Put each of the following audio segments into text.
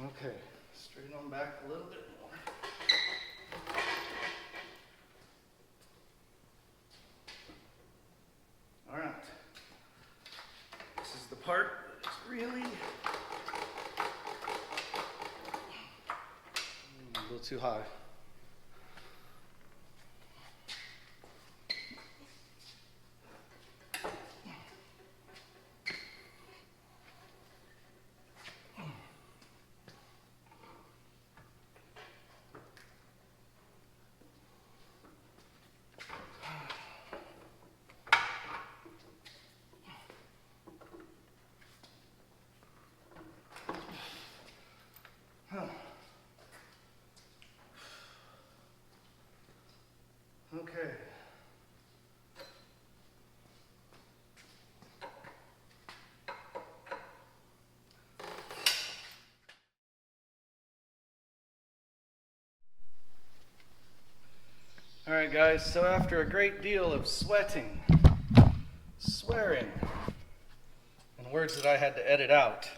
Okay, straight on back a little bit more. All right, this is the part that's really a little too high. Okay. All right, guys, so after a great deal of sweating, swearing, and words that I had to edit out,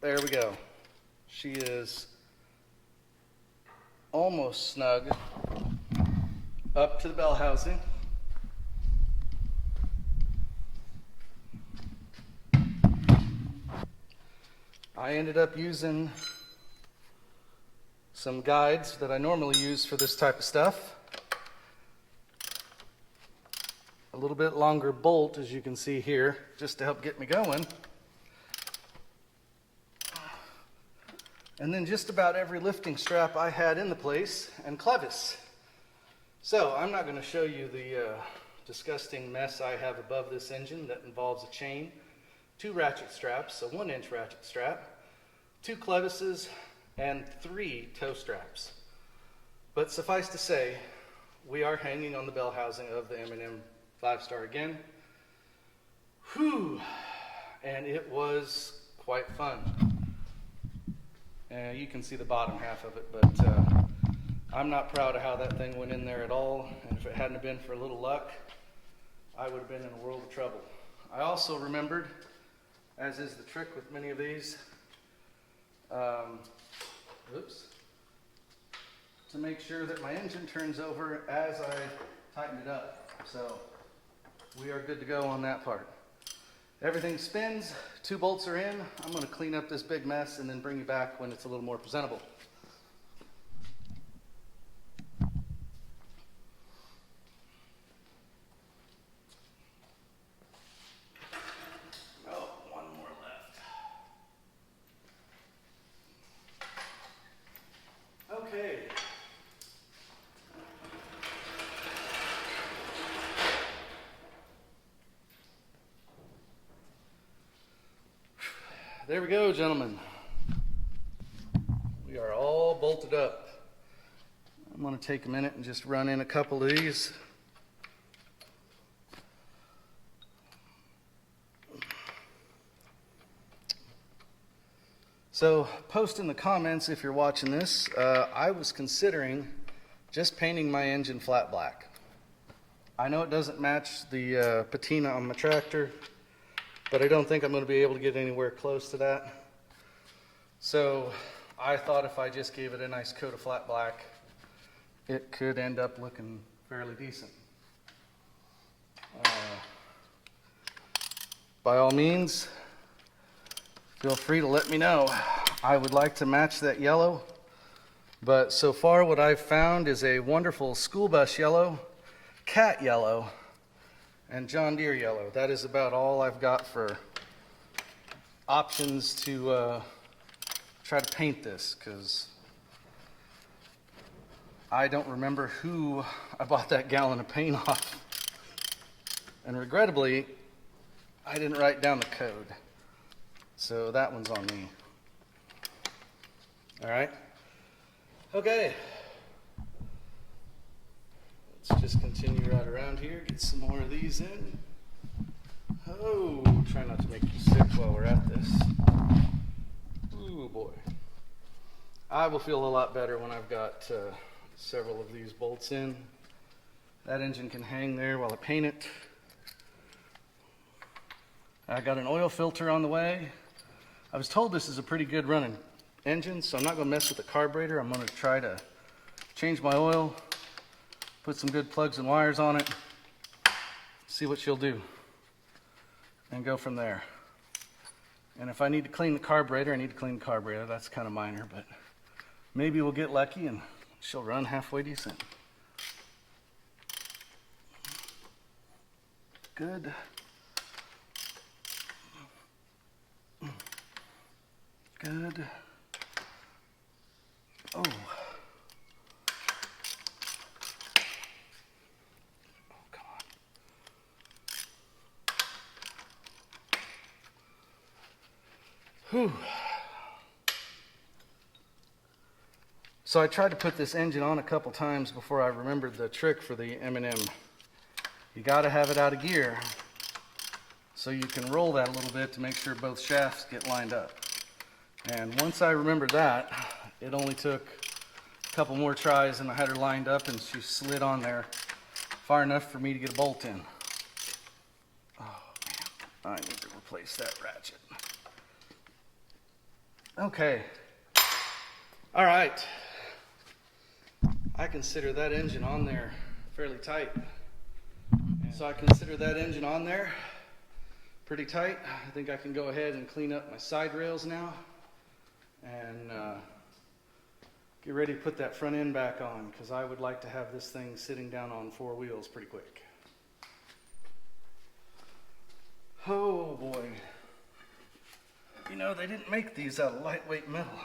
there we go. She is almost snug up to the bell housing. I ended up using some guides that I normally use for this type of stuff. A little bit longer bolt, as you can see here, just to help get me going. And then just about every lifting strap I had in the place, and clevis. So I'm not going to show you the disgusting mess I have above this engine that involves a chain, 2 ratchet straps, a 1-inch ratchet strap, 2 clevises, and 3 toe straps. But suffice to say, we are hanging on the bell housing of the M&M 5-star again. Whew! And it was quite fun. You can see the bottom half of it, but I'm not proud of how that thing went in there at all. And if it hadn't been for a little luck, I would have been in a world of trouble. I also remembered, as is the trick with many of these, to make sure that my engine turns over as I tighten it up. So we are good to go on that part. Everything spins, 2 bolts are in. I'm going to clean up this big mess and then bring you back when it's a little more presentable. Oh, one more left. Okay. There we go, gentlemen. We are all bolted up. I'm going to take a minute and just run in a couple of these. So post in the comments if you're watching this. I was considering just painting my engine flat black. I know it doesn't match the patina on my tractor, but I don't think I'm going to be able to get anywhere close to that. So I thought if I just gave it a nice coat of flat black, it could end up looking fairly decent. By all means, feel free to let me know. I would like to match that yellow, but so far what I've found is a wonderful school bus yellow, cat yellow, and John Deere yellow. That is about all I've got for options to try to paint this, because I don't remember who I bought that gallon of paint off. And regrettably, I didn't write down the code. So that one's on me. All right. Okay. Let's just continue right around here, get some more of these in. Oh, try not to make you sick while we're at this. Ooh, boy. I will feel a lot better when I've got several of these bolts in. That engine can hang there while I paint it. I got an oil filter on the way. I was told this is a pretty good running engine, so I'm not going to mess with the carburetor. I'm going to try to change my oil, put some good plugs and wires on it, see what she'll do, and go from there. And if I need to clean the carburetor, I need to clean the carburetor. That's kind of minor, but maybe we'll get lucky and she'll run halfway decent. Good. Good. Oh. Oh, come on. Whew. So I tried to put this engine on a couple times before I remembered the trick for the M&M. You got to have it out of gear so you can roll that a little bit to make sure both shafts get lined up. And once I remembered that, it only took a couple more tries and I had her lined up and she slid on there far enough for me to get a bolt in. Oh man, I need to replace that ratchet. Okay. All right. I consider that engine on there fairly tight. So I consider that engine on there pretty tight. I think I can go ahead and clean up my side rails now and get ready to put that front end back on, because I would like to have this thing sitting down on 4 wheels pretty quick. Oh boy. You know, they didn't make these out of lightweight metal.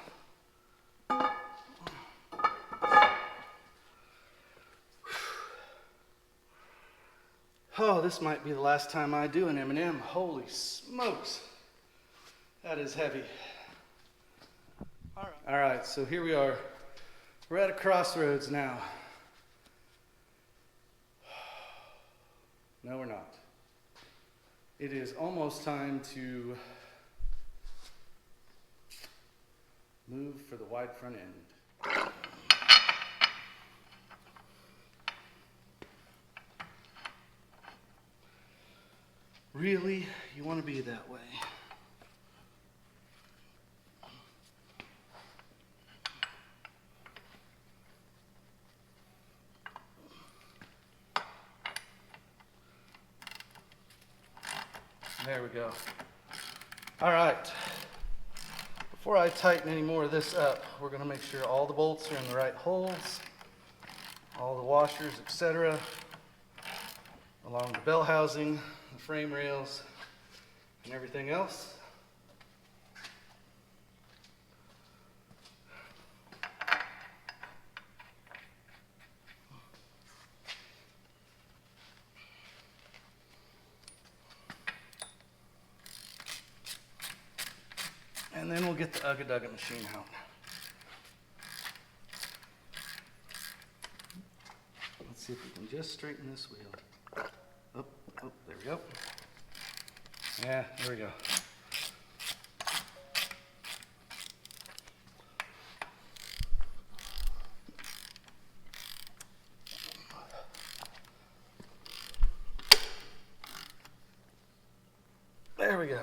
Oh, this might be the last time I do an M&M. Holy smokes. That is heavy. All right, so here we are. We're at a crossroads now. No, we're not. It is almost time to move for the wide front end. Really? You want to be that way? There we go. All right. Before I tighten any more of this up, we're going to make sure all the bolts are in the right holes, all the washers, etc., along the bell housing, the frame rails, and everything else. And then we'll get the Ugga machine out. Let's see if we can just straighten this wheel. Oh, there we go. Yeah, there we go. There we go.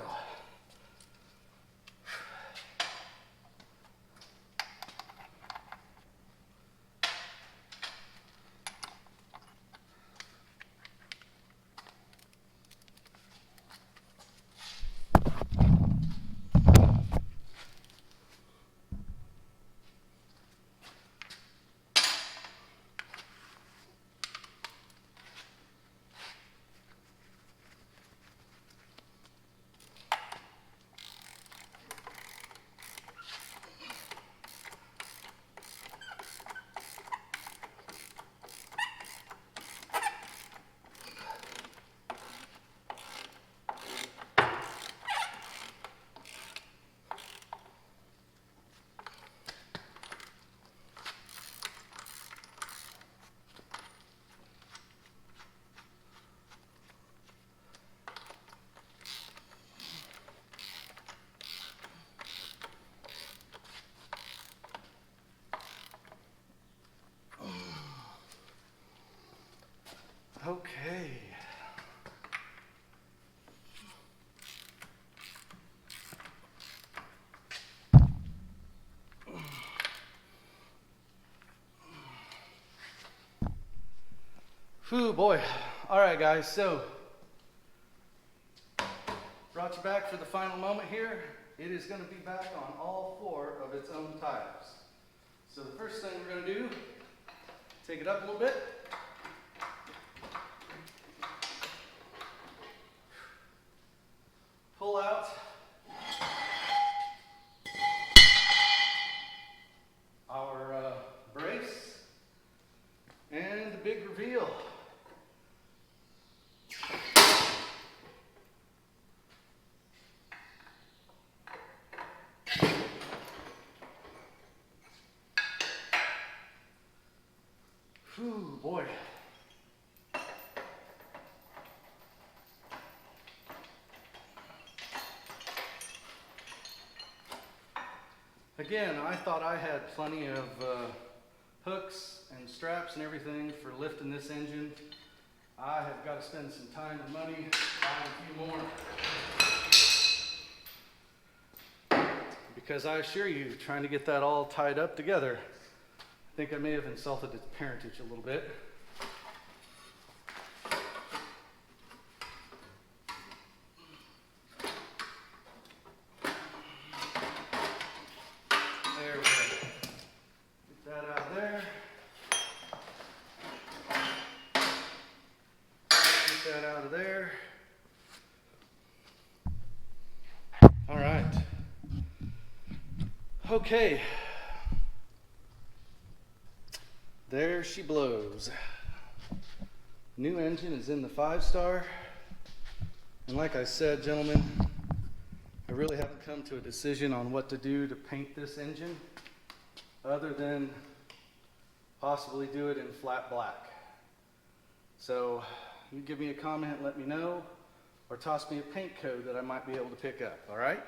Whew, boy. All right, guys, so brought you back for the final moment here. It is going to be back on all 4 of its own tires. So the first thing we're going to do, take it up a little bit. Pull out our brace and the big reveal. Whew, boy. Again, I thought I had plenty of hooks and straps and everything for lifting this engine. I have got to spend some time and money buying a few more. Because I assure you, trying to get that all tied up together, I think I may have insulted its parentage a little bit. There we go. Get that out of there. Get that out of there. All right. Okay. There she blows. New engine is in the 5-star. And like I said, gentlemen, I really haven't come to a decision on what to do to paint this engine other than possibly do it in flat black. So you give me a comment, let me know, or toss me a paint code that I might be able to pick up, all right?